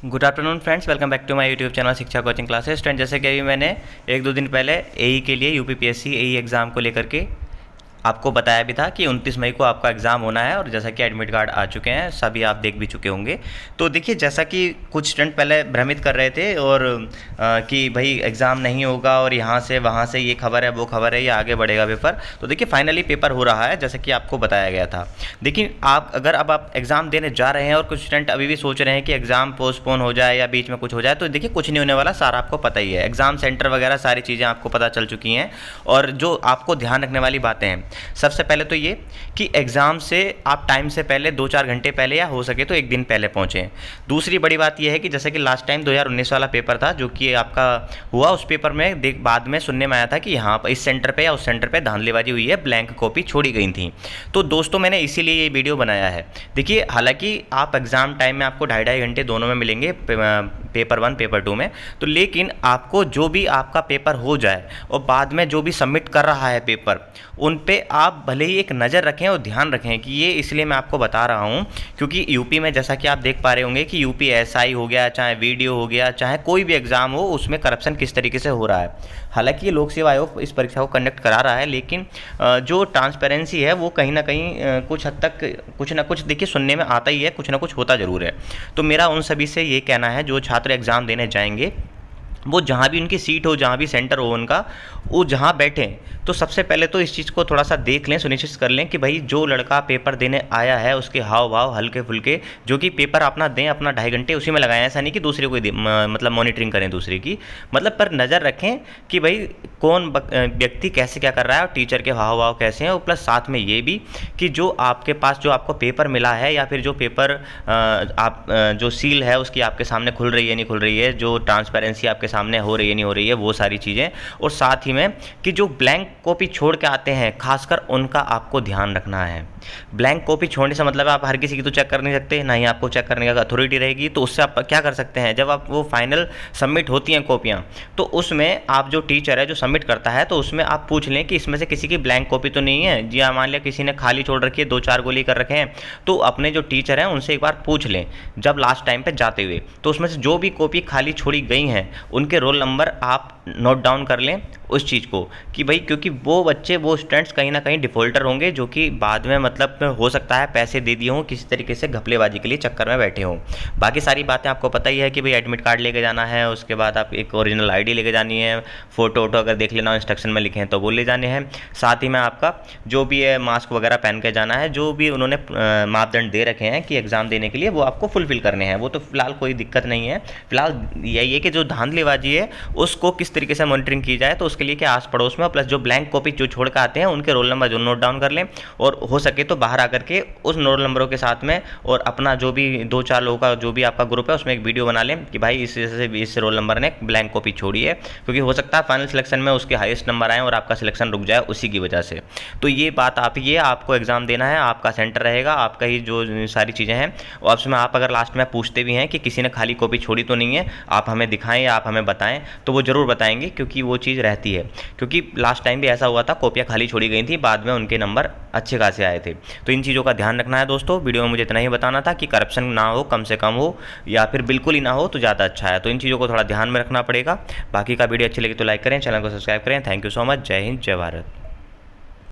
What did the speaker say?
Good afternoon friends, welcome back to my YouTube channel Shiksha coaching classes. Friend, जैसे कि अभी मैंने एक दो दिन पहले एई के लिए यूपीपीएससी एई एग्ज़ाम को लेकर के आपको बताया भी था कि 29 मई को आपका एग्ज़ाम होना है और जैसा कि एडमिट कार्ड आ चुके हैं, सभी आप देख भी चुके होंगे। तो देखिए, जैसा कि कुछ स्टूडेंट पहले भ्रमित कर रहे थे और कि भाई एग्ज़ाम नहीं होगा और यहाँ से वहाँ से ये खबर है वो खबर है, ये आगे बढ़ेगा पेपर। तो देखिए, फाइनली पेपर हो रहा है जैसा कि आपको बताया गया था। देखिए, आप एग्ज़ाम देने जा रहे हैं और कुछ स्टूडेंट अभी भी सोच रहे हैं कि एग्ज़ाम पोस्टपोन हो जाए या बीच में कुछ हो जाए, तो देखिए कुछ नहीं होने वाला, सारा आपको पता ही है। एग्ज़ाम सेंटर वगैरह सारी चीज़ें आपको पता चल चुकी हैं। और जो आपको ध्यान रखने वाली बातें हैं, सबसे पहले तो ये कि एग्ज़ाम से आप टाइम से पहले 2-4 घंटे पहले या हो सके तो एक दिन पहले पहुँचें। दूसरी बड़ी बात यह है कि जैसे कि लास्ट टाइम 2019 वाला पेपर था जो कि आपका हुआ, उस पेपर में बाद में सुनने में आया था कि यहाँ पर इस सेंटर पे या उस सेंटर पे धांधलीबाजी हुई है, ब्लैंक कॉपी छोड़ी गई थी। तो दोस्तों, मैंने इसीलिए ये वीडियो बनाया है। देखिए, हालांकि आप एग्ज़ाम टाइम में आपको 2.5 घंटे दोनों में मिलेंगे, पेपर 1 पेपर 2 में। तो लेकिन आपको जो भी आपका पेपर हो जाए और बाद में जो भी सबमिट कर रहा है पेपर, उन पे आप भले ही एक नज़र रखें और ध्यान रखें कि ये इसलिए मैं आपको बता रहा हूँ क्योंकि यूपी में जैसा कि आप देख पा रहे होंगे कि यूपी एसआई हो गया, चाहे वीडियो हो गया, चाहे कोई भी एग्ज़ाम हो, उसमें करप्शन किस तरीके से हो रहा है। हालांकि ये लोक सेवा आयोग इस परीक्षा को कंडक्ट करा रहा है, लेकिन जो ट्रांसपेरेंसी है वो कहीं ना कहीं कुछ हद तक कुछ ना कुछ देखिए सुनने में आता ही है, कुछ ना कुछ होता ज़रूर है। तो मेरा उन सभी से ये कहना है, जो छात्र एग्ज़ाम देने जाएंगे वो जहाँ भी उनकी सीट हो, जहाँ भी सेंटर हो उनका, वो जहाँ बैठें तो सबसे पहले तो इस चीज़ को थोड़ा सा देख लें, सुनिश्चित कर लें कि भाई जो लड़का पेपर देने आया है उसके हाव भाव हल्के फुल्के, जो कि पेपर अपना दें, अपना 2.5 घंटे उसी में लगाएं। ऐसा नहीं कि दूसरे को मतलब मॉनिटरिंग करें दूसरे की, मतलब पर नज़र रखें कि भाई कौन व्यक्ति कैसे क्या कर रहा है और टीचर के हाव भाव कैसे हैं। और प्लस साथ में ये भी कि जो आपके पास जो आपको पेपर मिला है या फिर जो पेपर आप जो सील है उसकी आपके सामने खुल रही है नहीं खुल रही है, जो ट्रांसपेरेंसी आपके सामने हो रही है नहीं हो रही है, वो सारी चीज़ें। और साथ ही में कि जो ब्लैंक कॉपी छोड़ के आते हैं, खासकर उनका आपको ध्यान रखना है। ब्लैंक कॉपी छोड़ने से मतलब आप हर किसी की तो चेक कर नहीं सकते, ना ही आपको चेक करने का अथॉरिटी रहेगी। तो उससे आप क्या कर सकते हैं, जब आप वो फाइनल सबमिट होती हैं कॉपियाँ, तो उसमें आप जो टीचर है जो सबमिट करता है, तो उसमें आप पूछ लें कि इसमें से किसी की ब्लैंक कॉपी तो नहीं है जी। हाँ, मान लिया किसी ने खाली छोड़ रखी है, 2-4 गोली कर रखे हैं, तो अपने जो टीचर हैं उनसे एक बार पूछ लें जब लास्ट टाइम पे जाते हुए। तो उसमें से जो भी कॉपी खाली छोड़ी गई हैं उनके रोल नंबर आप नोट डाउन कर लें उस चीज़ को, कि भाई क्योंकि वो बच्चे, वो स्टूडेंट्स कहीं ना कहीं डिफ़ॉल्टर होंगे, जो कि बाद में मतलब हो सकता है पैसे दे दिए हों किसी तरीके से, घपलेबाजी के लिए चक्कर में बैठे हों। बाकी सारी बातें आपको पता ही है कि भाई एडमिट कार्ड लेके जाना है, उसके बाद आप एक ओरिजिनल आईडी लेके जानी है, फ़ोटो वोटो अगर देख लेना इंस्ट्रक्शन में लिखे हैं तो वो ले जाने हैं। साथ ही में आपका जो भी है मास्क वगैरह पहन के जाना है, जो भी उन्होंने मापदंड दे रखे हैं कि एग्ज़ाम देने के लिए, वो आपको फुलफिल करने हैं। वो तो फिलहाल कोई दिक्कत नहीं है। फिलहाल यही है कि जो धांधलीबाजी है उसको किस तरीके से मॉनिटरिंग की जाए, तो उसके लिए क्या आस पड़ोस में, प्लस जो ब्लैंक कॉपी जो छोड़ कर आते हैं उनके रोल नंबर जो नोट डाउन कर लें, और हो सके तो बाहर आकर के उस रोल नंबरों के साथ में और अपना जो भी 2-4 लोगों का जो भी आपका ग्रुप है उसमें एक वीडियो बना लें कि भाई इस रोल नंबर ने ब्लैंक कॉपी छोड़ी है, क्योंकि हो सकता है फाइनल सिलेक्शन में उसके हाईएस्ट नंबर आए और आपका सिलेक्शन रुक जाए उसी की वजह से। तो ये बात आप, ये आपको एग्ज़ाम देना है, आपका सेंटर रहेगा, आपका ही जो सारी चीज़ें हैं। और उसमें आप अगर लास्ट में पूछते भी हैं कि किसी ने खाली कॉपी छोड़ी तो नहीं है, आप हमें दिखाएं या आप हमें बताएं, तो वो ज़रूर बताएंगे, क्योंकि वो चीज़ रहती है। क्योंकि लास्ट टाइम भी ऐसा हुआ था, कॉपियाँ खाली छोड़ी गई थी, बाद में उनके नंबर अच्छे खासे आए थे। तो इन चीज़ों का ध्यान रखना है दोस्तों। वीडियो में मुझे इतना ही बताना था कि करप्शन ना हो, कम से कम हो, या फिर बिल्कुल ही ना हो तो ज़्यादा अच्छा है। तो इन चीज़ों को थोड़ा ध्यान में रखना पड़ेगा। बाकी का वीडियो अच्छी लगी तो लाइक करें, चैनल को सब्सक्राइब करें। Thank you so much. जय हिंद, जय भारत।